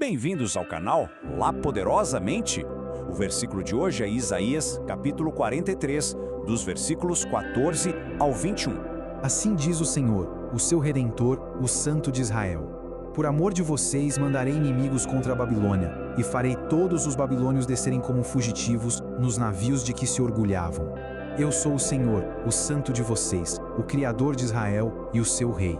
Bem-vindos ao canal Lá Poderosamente. O versículo de hoje é Isaías, capítulo 43, dos versículos 14 ao 21. Assim diz o Senhor, o seu Redentor, o Santo de Israel. Por amor de vocês mandarei inimigos contra a Babilônia, e farei todos os babilônios descerem como fugitivos nos navios de que se orgulhavam. Eu sou o Senhor, o Santo de vocês, o Criador de Israel e o seu Rei.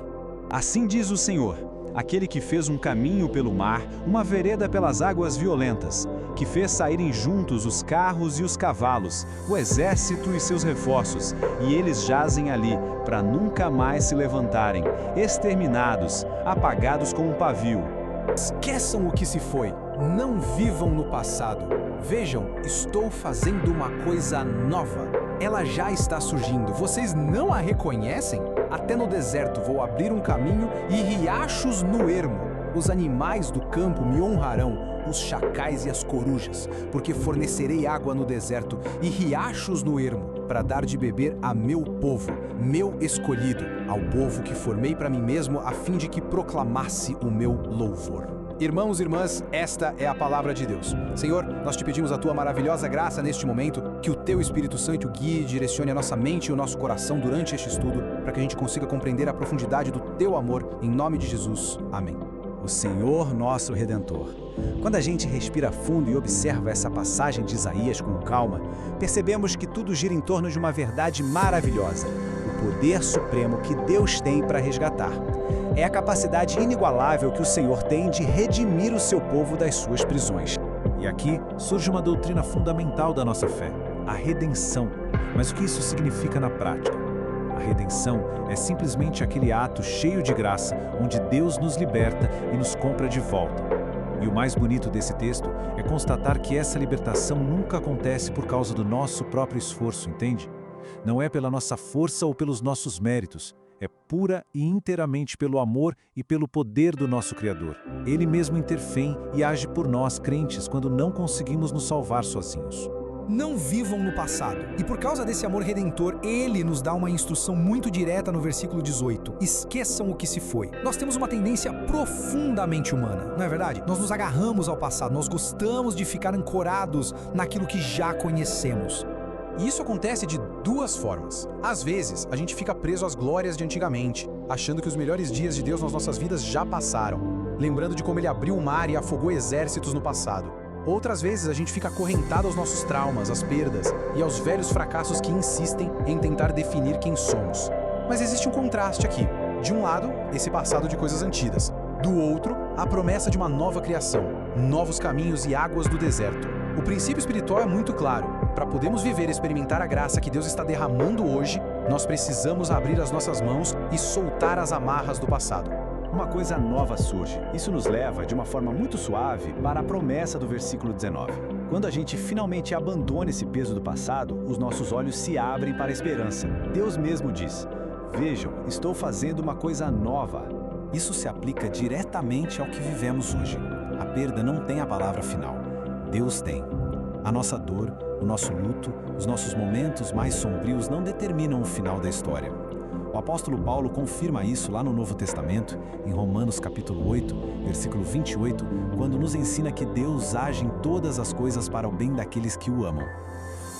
Assim diz o Senhor, aquele que fez um caminho pelo mar, uma vereda pelas águas violentas, que fez saírem juntos os carros e os cavalos, o exército e seus reforços, e eles jazem ali, para nunca mais se levantarem, exterminados, apagados como um pavio. Esqueçam o que se foi, não vivam no passado. Vejam, estou fazendo uma coisa nova. Ela já está surgindo, vocês não a reconhecem? Até no deserto vou abrir um caminho e riachos no ermo. Os animais do campo me honrarão, os chacais e as corujas, porque fornecerei água no deserto e riachos no ermo, para dar de beber a meu povo, meu escolhido, ao povo que formei para mim mesmo, a fim de que proclamasse o meu louvor. Irmãos e irmãs, esta é a palavra de Deus. Senhor, nós te pedimos a tua maravilhosa graça neste momento, que o teu Espírito Santo guie e direcione a nossa mente e o nosso coração durante este estudo, para que a gente consiga compreender a profundidade do teu amor, em nome de Jesus. Amém. O Senhor nosso Redentor. Quando a gente respira fundo e observa essa passagem de Isaías com calma, percebemos que tudo gira em torno de uma verdade maravilhosa, o poder supremo que Deus tem para resgatar. É a capacidade inigualável que o Senhor tem de redimir o seu povo das suas prisões. E aqui surge uma doutrina fundamental da nossa fé, a redenção. Mas o que isso significa na prática? A redenção é simplesmente aquele ato cheio de graça, onde Deus nos liberta e nos compra de volta. E o mais bonito desse texto é constatar que essa libertação nunca acontece por causa do nosso próprio esforço, entende? Não é pela nossa força ou pelos nossos méritos. É pura e inteiramente pelo amor e pelo poder do nosso Criador. Ele mesmo intervém e age por nós, crentes, quando não conseguimos nos salvar sozinhos. Não vivam no passado. E por causa desse amor redentor, ele nos dá uma instrução muito direta no versículo 18. Esqueçam o que se foi. Nós temos uma tendência profundamente humana, não é verdade? Nós nos agarramos ao passado, nós gostamos de ficar ancorados naquilo que já conhecemos. E isso acontece de duas formas. Às vezes, a gente fica preso às glórias de antigamente, achando que os melhores dias de Deus nas nossas vidas já passaram, lembrando de como ele abriu o mar e afogou exércitos no passado. Outras vezes, a gente fica acorrentado aos nossos traumas, às perdas e aos velhos fracassos que insistem em tentar definir quem somos. Mas existe um contraste aqui. De um lado, esse passado de coisas antigas. Do outro, a promessa de uma nova criação, novos caminhos e águas do deserto. O princípio espiritual é muito claro. Para podermos viver e experimentar a graça que Deus está derramando hoje, nós precisamos abrir as nossas mãos e soltar as amarras do passado. Uma coisa nova surge. Isso nos leva, de uma forma muito suave, para a promessa do versículo 19. Quando a gente finalmente abandona esse peso do passado, os nossos olhos se abrem para a esperança. Deus mesmo diz: vejam, estou fazendo uma coisa nova. Isso se aplica diretamente ao que vivemos hoje. A perda não tem a palavra final. Deus tem. A nossa dor, o nosso luto, os nossos momentos mais sombrios não determinam o final da história. O apóstolo Paulo confirma isso lá no Novo Testamento, em Romanos capítulo 8, versículo 28, quando nos ensina que Deus age em todas as coisas para o bem daqueles que o amam.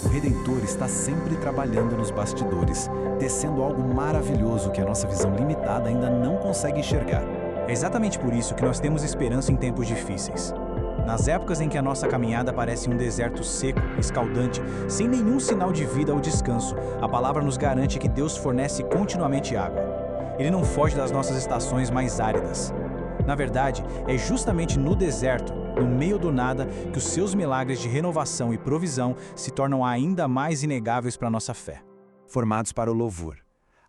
O Redentor está sempre trabalhando nos bastidores, tecendo algo maravilhoso que a nossa visão limitada ainda não consegue enxergar. É exatamente por isso que nós temos esperança em tempos difíceis. Nas épocas em que a nossa caminhada parece um deserto seco, escaldante, sem nenhum sinal de vida ou descanso, a palavra nos garante que Deus fornece continuamente água. Ele não foge das nossas estações mais áridas. Na verdade, é justamente no deserto, no meio do nada, que os seus milagres de renovação e provisão se tornam ainda mais inegáveis para a nossa fé. Formados para o louvor.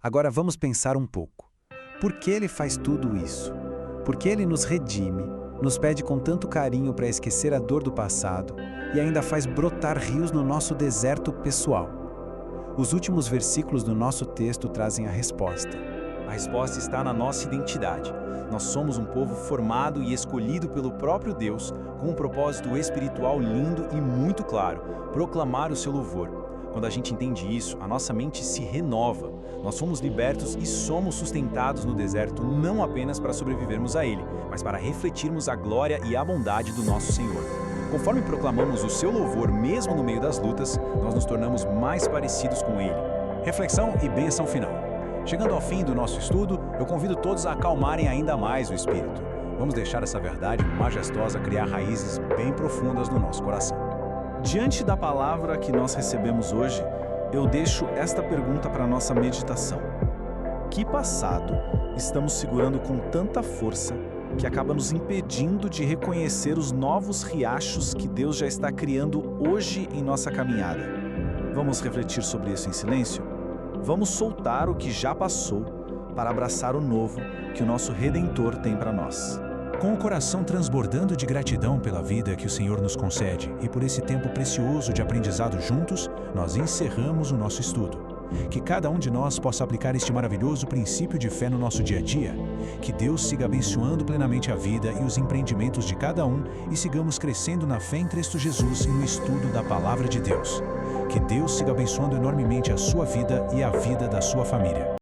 Agora vamos pensar um pouco. Por que ele faz tudo isso? Por que ele nos redime? Nos pede com tanto carinho para esquecer a dor do passado e ainda faz brotar rios no nosso deserto pessoal. Os últimos versículos do nosso texto trazem a resposta. A resposta está na nossa identidade. Nós somos um povo formado e escolhido pelo próprio Deus, com um propósito espiritual lindo e muito claro: proclamar o seu louvor. Quando a gente entende isso, a nossa mente se renova. Nós fomos libertos e somos sustentados no deserto não apenas para sobrevivermos a ele, mas para refletirmos a glória e a bondade do nosso Senhor. Conforme proclamamos o seu louvor mesmo no meio das lutas, nós nos tornamos mais parecidos com ele. Reflexão e bênção final. Chegando ao fim do nosso estudo, eu convido todos a acalmarem ainda mais o espírito. Vamos deixar essa verdade majestosa criar raízes bem profundas no nosso coração. Diante da palavra que nós recebemos hoje, eu deixo esta pergunta para a nossa meditação. Que passado estamos segurando com tanta força que acaba nos impedindo de reconhecer os novos riachos que Deus já está criando hoje em nossa caminhada? Vamos refletir sobre isso em silêncio? Vamos soltar o que já passou para abraçar o novo que o nosso Redentor tem para nós. Com o coração transbordando de gratidão pela vida que o Senhor nos concede e por esse tempo precioso de aprendizado juntos, nós encerramos o nosso estudo. Que cada um de nós possa aplicar este maravilhoso princípio de fé no nosso dia a dia. Que Deus siga abençoando plenamente a vida e os empreendimentos de cada um e sigamos crescendo na fé em Cristo Jesus e no estudo da Palavra de Deus. Que Deus siga abençoando enormemente a sua vida e a vida da sua família.